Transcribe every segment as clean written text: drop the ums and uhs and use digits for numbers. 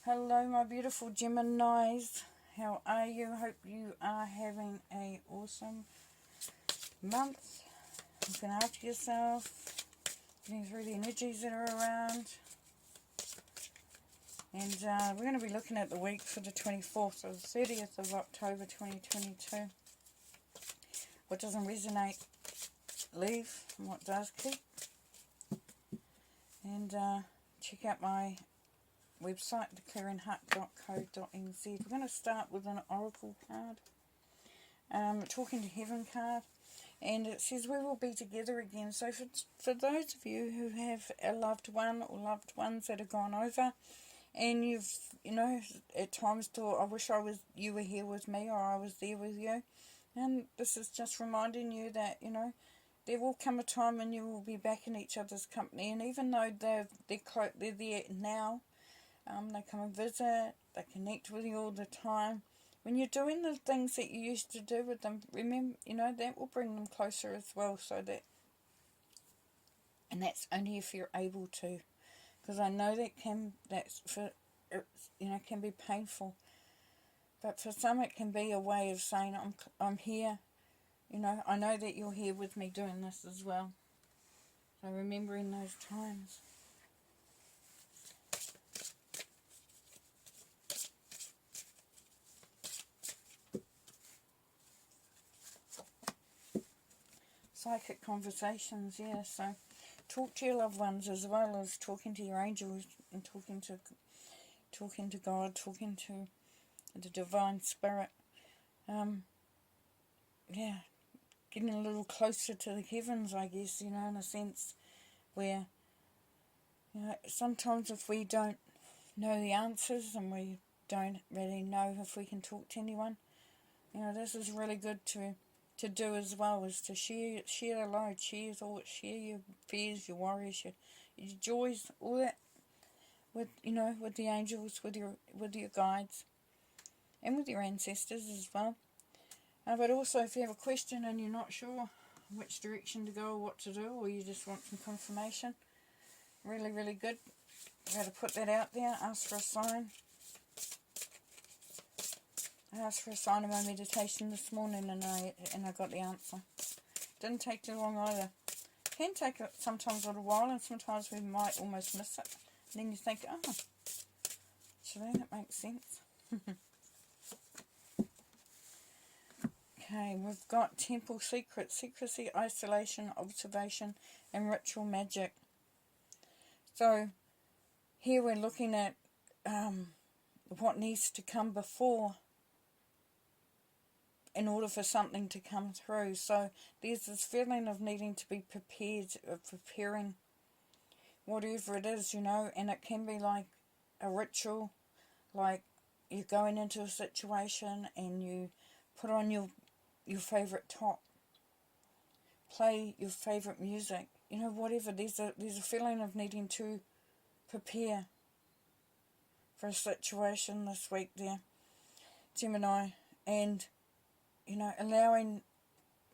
Hello my beautiful Geminis, how are you? Hope you are having a awesome month, looking after yourself, getting through the energies that are around. And we're going to be looking at the week for the 24th, so the 30th of October 2022. What doesn't resonate, leave, and what does, keep. And check out my website, declaringheart.co.nz. We're going to start with an oracle card, talking to heaven card, and it says we will be together again. So for those of you who have a loved one or loved ones that have gone over, and you've at times thought, I wish you were here with me, or I was there with you, and this is just reminding you that there will come a time when you will be back in each other's company. And even though they're there now, they come and visit, they connect with you all the time. When you're doing the things that you used to do with them, remember, that will bring them closer as well. And that's only if you're able to, because I know can be painful. But for some, it can be a way of saying, I'm here. I know that you're here with me doing this as well. So remembering those times. Psychic conversations, yeah. So talk to your loved ones as well as talking to your angels and talking to God, talking to the divine spirit. Yeah, getting a little closer to the heavens, I guess, in a sense where, sometimes if we don't know the answers and we don't really know if we can talk to anyone, this is really good to do as well, is to share the load, share your fears, your worries, your joys, all that with the angels, with your guides, and with your ancestors as well. But also, if you have a question and you're not sure which direction to go or what to do, or you just want some confirmation, really, really good. I got to put that out there. Ask for a sign. I asked for a sign in my meditation this morning, and I got the answer. Didn't take too long either. Can take sometimes a little while, and sometimes we might almost miss it. And then you think, oh, actually that makes sense. Okay, we've got temple secrets, secrecy, isolation, observation, and ritual magic. So here we're looking at what needs to come before in order for something to come through. So there's this feeling of needing to be prepared, of preparing whatever it is, and it can be like a ritual, like you're going into a situation and you put on your favourite top, play your favourite music, whatever. There's a feeling of needing to prepare for a situation this week there, Gemini, and allowing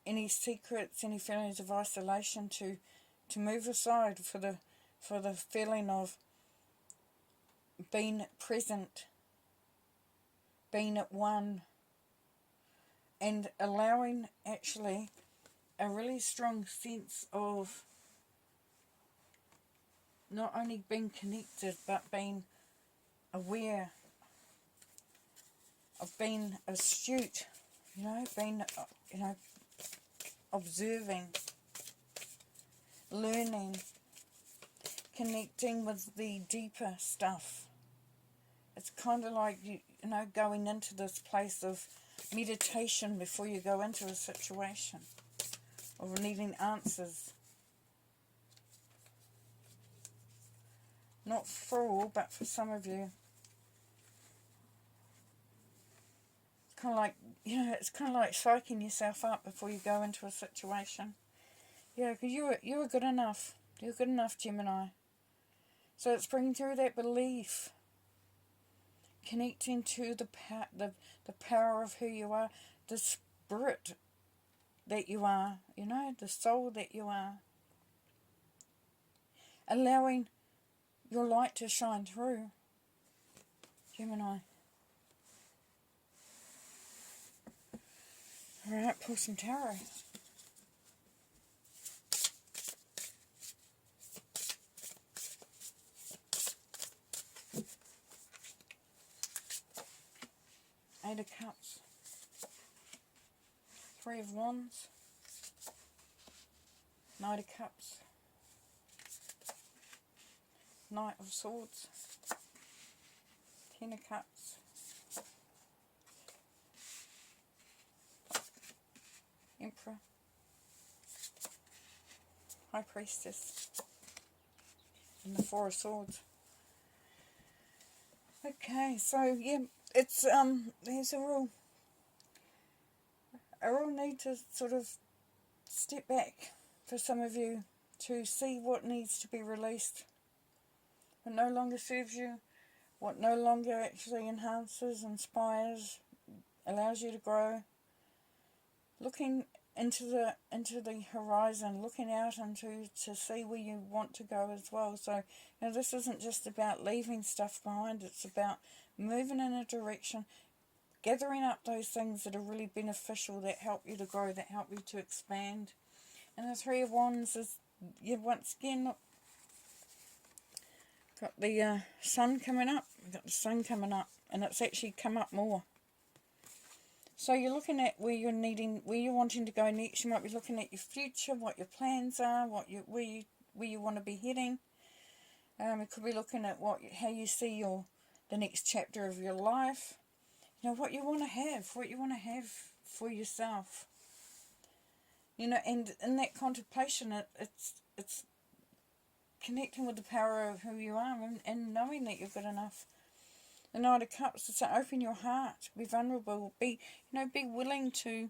any secrets, any feelings of isolation to move aside for the feeling of being present, being at one, and allowing actually a really strong sense of not only being connected but being aware, of being astute, being, observing, learning, connecting with the deeper stuff. It's kind of like, going into this place of meditation before you go into a situation, or needing answers. Not for all, but for some of you. It's kind of like psyching yourself up before you go into a situation. Yeah, because you were good enough. You're good enough, Gemini. So it's bringing through that belief, connecting to the power of who you are, the spirit that you are, the soul that you are. Allowing your light to shine through. Gemini. Alright, pull some tarot. Eight of Cups. Three of Wands. Knight of Cups. Knight of Swords. Ten of Cups. Emperor. High Priestess. And the Four of Swords. Okay, so yeah, it's there's a real need to sort of step back for some of you to see what needs to be released, what no longer serves you, what no longer actually enhances, inspires, allows you to grow. Looking into the horizon, looking out to see where you want to go as well. So, you know, this isn't just about leaving stuff behind, it's about moving in a direction, gathering up those things that are really beneficial, that help you to grow, that help you to expand. And the Three of Wands is, yeah, once again, look, got the sun coming up, we've got the sun coming up, and it's actually come up more. So you're looking at where you're wanting to go next. You might be looking at your future, what your plans are, where you want to be heading. You could be looking at how you see the next chapter of your life. You know, what you want to have for yourself. You know, and in that contemplation, it's connecting with the power of who you are and knowing that you've got enough. The Knight of Cups is to open your heart, be vulnerable, be willing to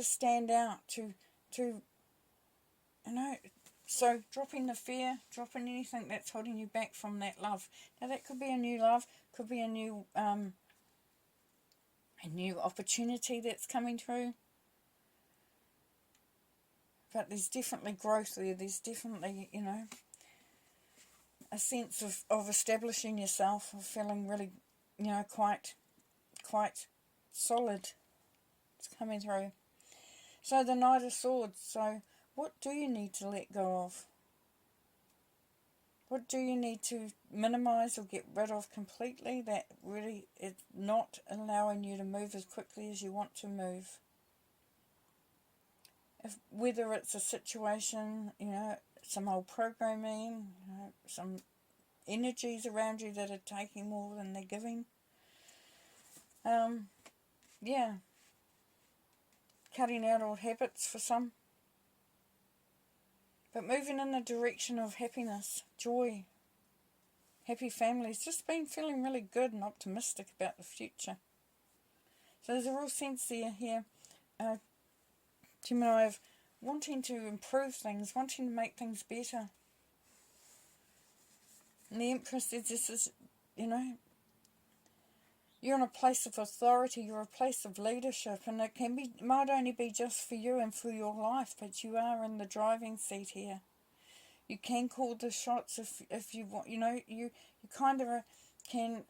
stand out, to so dropping the fear, dropping anything that's holding you back from that love. Now that could be a new love, could be a new opportunity that's coming through. But there's definitely growth there. There's definitely, you know, a sense of establishing yourself, of feeling really, you know, quite solid. It's coming through. So the Knight of Swords. So what do you need to let go of? What do you need to minimize or get rid of completely that really is not allowing you to move as quickly as you want to move? Whether it's a situation, you know, some old programming, you know, some energies around you that are taking more than they're giving. Yeah. Cutting out old habits for some. But moving in the direction of happiness, joy, happy families. Just been feeling really good and optimistic about the future. So there's a real sense here, Gemini, of wanting to improve things, wanting to make things better. And the Empress says this is, you know, you're in a place of authority, you're a place of leadership, and it might only be just for you and for your life, but you are in the driving seat here. You can call the shots if you want, you know, you kind of can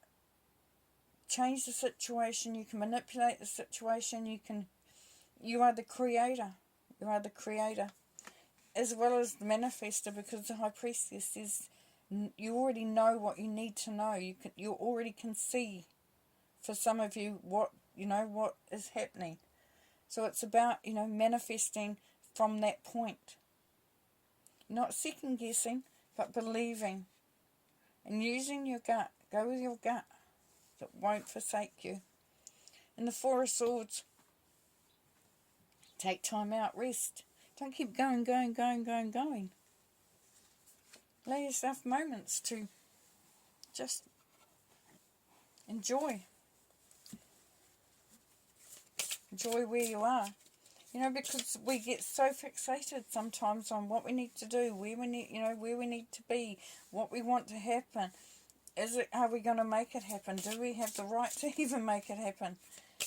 change the situation, you can manipulate the situation, you are the creator. You are the creator, as well as the manifester, because the High Priestess is, you already know what you need to know. You already can see, for some of you, what is happening. So it's about, you know, manifesting from that point. Not second guessing, but believing. And using your gut. Go with your gut. That won't forsake you. And the Four of Swords. Take time out, rest. Don't keep going. Allow yourself moments to just enjoy. Enjoy where you are. You know, because we get so fixated sometimes on what we need to do, where we need to be, what we want to happen. Are we going to make it happen? Do we have the right to even make it happen?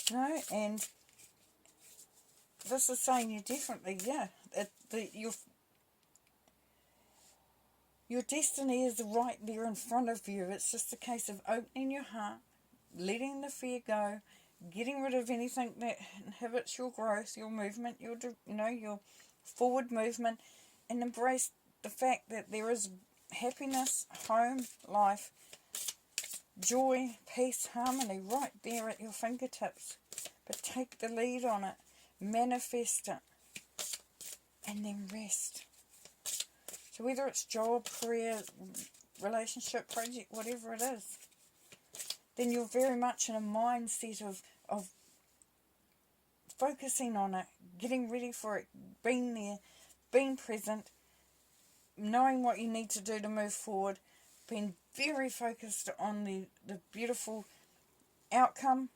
You know, and this is saying you definitely, yeah, Your destiny is right there in front of you. It's just a case of opening your heart, letting the fear go, getting rid of anything that inhibits your growth, your movement, your forward movement, and embrace the fact that there is happiness, home, life, joy, peace, harmony right there at your fingertips. But take the lead on it, manifest it, and then rest. So whether it's job, career, relationship, project, whatever it is, then you're very much in a mindset of focusing on it, getting ready for it, being there, being present, knowing what you need to do to move forward, being very focused on the beautiful outcome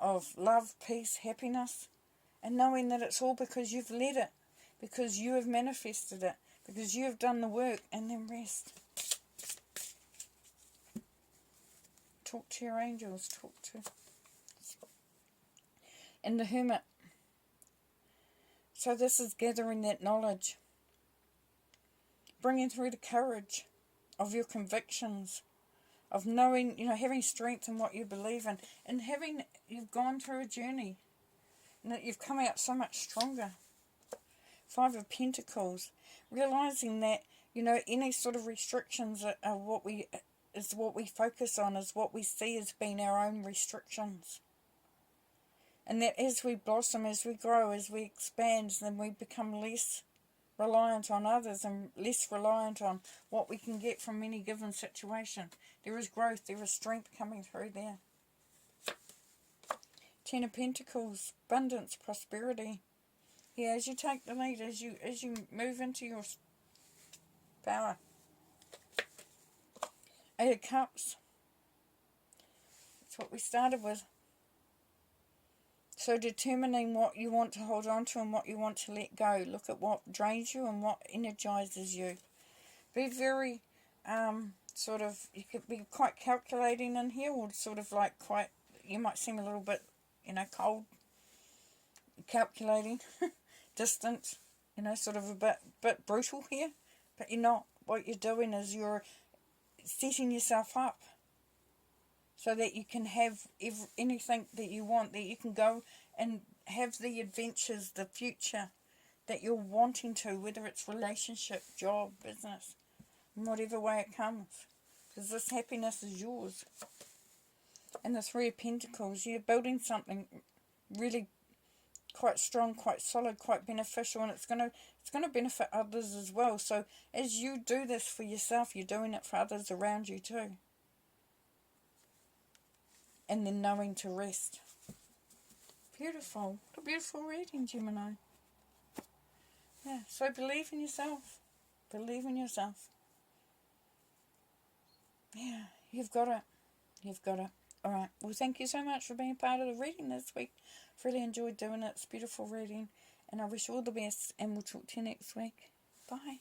of love, peace, happiness, and knowing that it's all because you've led it, because you have manifested it, because you have done the work, and then rest. Talk to your angels, and the Hermit. So this is gathering that knowledge, bringing through the courage of your convictions, of knowing, having strength in what you believe in, and you've gone through a journey, and that you've come out so much stronger. 5 of Pentacles, realizing that, any sort of restrictions are what we focus on, is what we see as being our own restrictions. And that as we blossom, as we grow, as we expand, then we become less reliant on others and less reliant on what we can get from any given situation. There is growth, there is strength coming through there. 10 of Pentacles, abundance, prosperity. Yeah, as you take the lead, as you move into your power. 8 of Cups. That's what we started with. So determining what you want to hold on to and what you want to let go. Look at what drains you and what energizes you. Be very, you could be quite calculating in here, or sort of like quite, you might seem a little bit, cold, calculating, distant, sort of a bit brutal here. But you're not. What you're doing is you're setting yourself up so that you can have anything that you want, that you can go and have the adventures, the future that you're wanting to, whether it's relationship, job, business, in whatever way it comes. Because this happiness is yours. And the 3 of Pentacles, you're building something really quite strong, quite solid, quite beneficial, and it's going to benefit others as well. So as you do this for yourself, you're doing it for others around you too. And then knowing to rest. Beautiful. What a beautiful reading, Gemini. Yeah, so believe in yourself. Believe in yourself. Yeah, you've got it. You've got it. Alright, well thank you so much for being part of the reading this week. I've really enjoyed doing it. It's a beautiful reading. And I wish you all the best, and we'll talk to you next week. Bye.